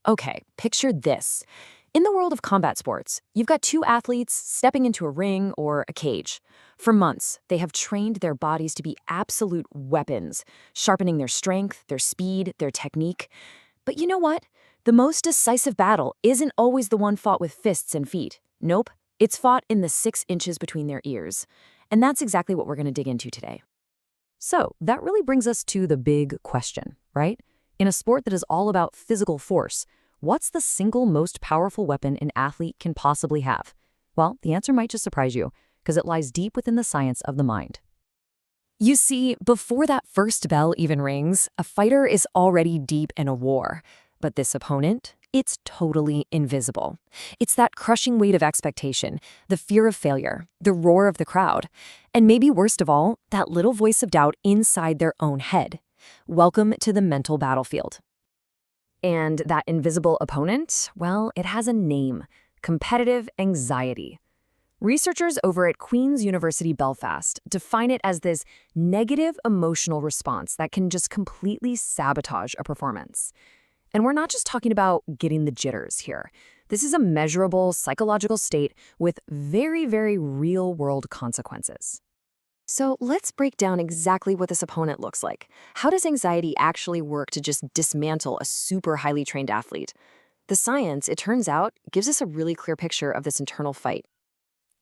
Okay, picture this. In the world of combat sports, you've got two athletes stepping into a ring or a cage. For months, they have trained their bodies to be absolute weapons, sharpening their strength, their speed, their technique. But you know what? The most decisive battle isn't always the one fought with fists and feet. Nope, it's fought in the 6 inches between their ears. And that's exactly what we're going to dig into today. So, that really brings us to the big question, right? In a sport that is all about physical force, what's the single most powerful weapon an athlete can possibly have? Well, the answer might just surprise you, because it lies deep within the science of the mind. You see, before that first bell even rings, a fighter is already deep in a war. But this opponent, it's totally invisible. It's that crushing weight of expectation, the fear of failure, the roar of the crowd, and maybe worst of all, that little voice of doubt inside their own head. Welcome to the mental battlefield. And that invisible opponent, well, it has a name: competitive anxiety. Researchers over at Queen's University Belfast define it as this negative emotional response that can just completely sabotage a performance. And we're not just talking about getting the jitters here. This is a measurable psychological state with very, very real-world consequences. So let's break down exactly what this opponent looks like. How does anxiety actually work to just dismantle a super highly trained athlete? The science, it turns out, gives us a really clear picture of this internal fight.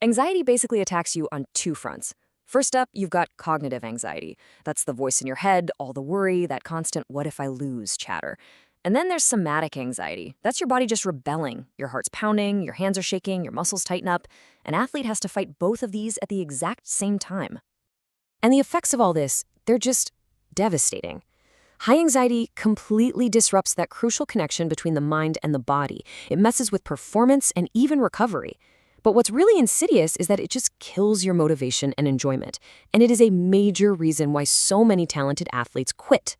Anxiety basically attacks you on two fronts. First up, you've got cognitive anxiety. That's the voice in your head, all the worry, that constant what if I lose chatter. And then there's somatic anxiety. That's your body just rebelling. Your heart's pounding, your hands are shaking, your muscles tighten up. An athlete has to fight both of these at the exact same time. And the effects of all this, they're just devastating. High anxiety completely disrupts that crucial connection between the mind and the body. It messes with performance and even recovery. But what's really insidious is that it just kills your motivation and enjoyment. And it is a major reason why so many talented athletes quit.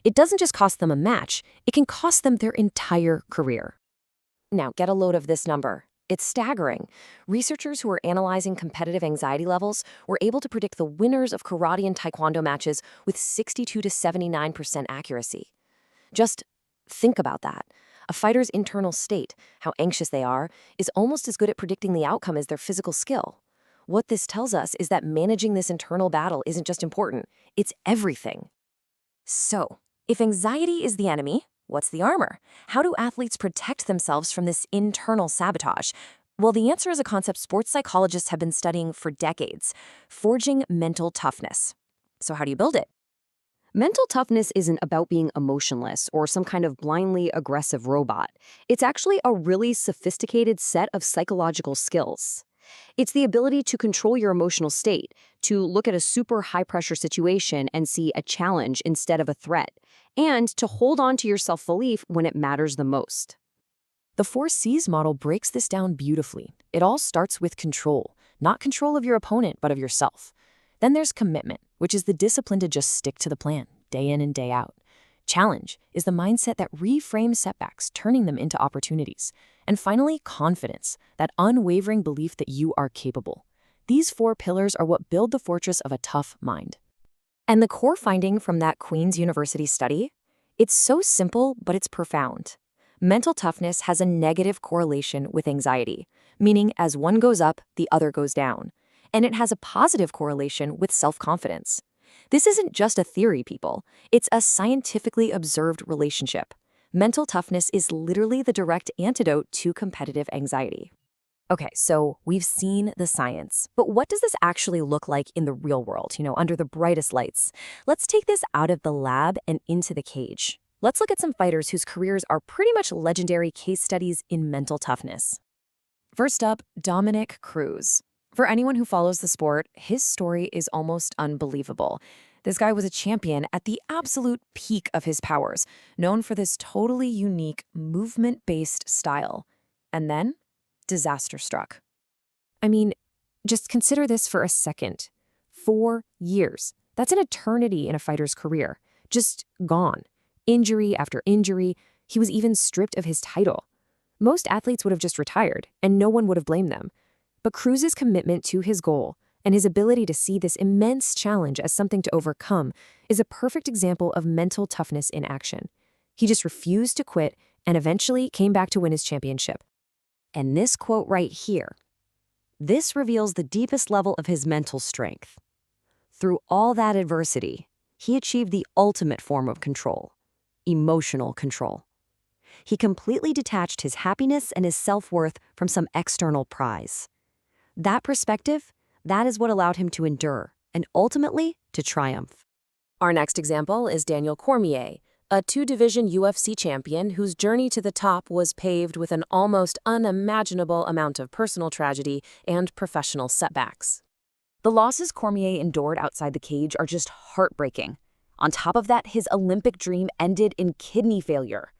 It doesn't just cost them a match, it can cost them their entire career. Now, get a load of this number. It's staggering. Researchers who are analyzing competitive anxiety levels were able to predict the winners of karate and taekwondo matches with 62 to 79% accuracy. Just think about that. A fighter's internal state, how anxious they are, is almost as good at predicting the outcome as their physical skill. What this tells us is that managing this internal battle isn't just important, it's everything. So, if anxiety is the enemy, what's the armor? How do athletes protect themselves from this internal sabotage? Well, the answer is a concept sports psychologists have been studying for decades: forging mental toughness. So how do you build it? Mental toughness isn't about being emotionless or some kind of blindly aggressive robot. It's actually a really sophisticated set of psychological skills. It's the ability to control your emotional state, to look at a super high-pressure situation and see a challenge instead of a threat, and to hold on to your self-belief when it matters the most. The 4Cs model breaks this down beautifully. It all starts with control, not control of your opponent, but of yourself. Then there's commitment, which is the discipline to just stick to the plan, day in and day out. Challenge is the mindset that reframes setbacks, turning them into opportunities. And finally, confidence, that unwavering belief that you are capable. These 4 pillars are what build the fortress of a tough mind. And the core finding from that Queen's University study? It's so simple, but it's profound. Mental toughness has a negative correlation with anxiety, meaning as one goes up, the other goes down. And it has a positive correlation with self-confidence. This isn't just a theory, people. It's a scientifically observed relationship. Mental toughness is literally the direct antidote to competitive anxiety. Okay, so we've seen the science, but what does this actually look like in the real world, under the brightest lights? Let's take this out of the lab and into the cage. Let's look at some fighters whose careers are pretty much legendary case studies in mental toughness. First up, Dominic Cruz. For anyone who follows the sport, his story is almost unbelievable. This guy was a champion at the absolute peak of his powers, known for this totally unique movement-based style. And then, disaster struck. I mean, just consider this for a second. 4 years. That's an eternity in a fighter's career. Just gone. Injury after injury. He was even stripped of his title. Most athletes would have just retired, and no one would have blamed them. But Cruz's commitment to his goal and his ability to see this immense challenge as something to overcome is a perfect example of mental toughness in action. He just refused to quit and eventually came back to win his championship. And this quote right here, this reveals the deepest level of his mental strength. Through all that adversity, he achieved the ultimate form of control, emotional control. He completely detached his happiness and his self-worth from some external prize. That perspective, that is what allowed him to endure and ultimately to triumph. Our next example is Daniel Cormier, a two-division UFC champion whose journey to the top was paved with an almost unimaginable amount of personal tragedy and professional setbacks. The losses Cormier endured outside the cage are just heartbreaking. On top of that, his Olympic dream ended in kidney failure.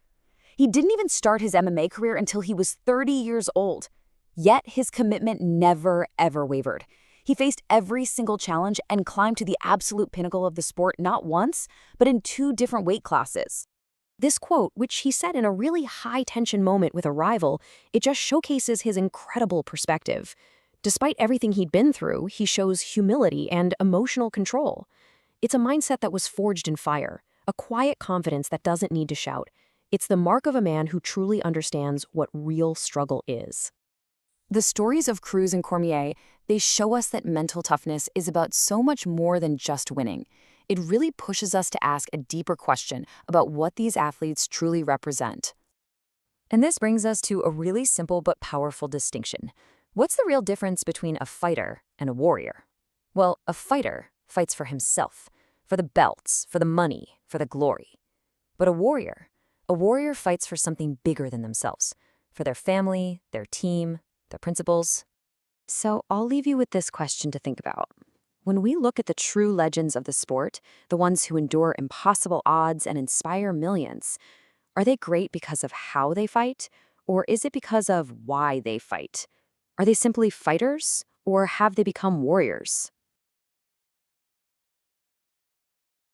He didn't even start his MMA career until he was 30 years old. Yet his commitment never, ever wavered. He faced every single challenge and climbed to the absolute pinnacle of the sport not once, but in 2 different weight classes. This quote, which he said in a really high-tension moment with a rival, it just showcases his incredible perspective. Despite everything he'd been through, he shows humility and emotional control. It's a mindset that was forged in fire, a quiet confidence that doesn't need to shout. It's the mark of a man who truly understands what real struggle is. The stories of Cruz and Cormier, they show us that mental toughness is about so much more than just winning. It really pushes us to ask a deeper question about what these athletes truly represent. And this brings us to a really simple but powerful distinction. What's the real difference between a fighter and a warrior? Well, a fighter fights for himself, for the belts, for the money, for the glory. But a warrior fights for something bigger than themselves, for their family, their team, their principles. So I'll leave you with this question to think about. When we look at the true legends of the sport, the ones who endure impossible odds and inspire millions, are they great because of how they fight, or is it because of why they fight? Are they simply fighters, or have they become warriors?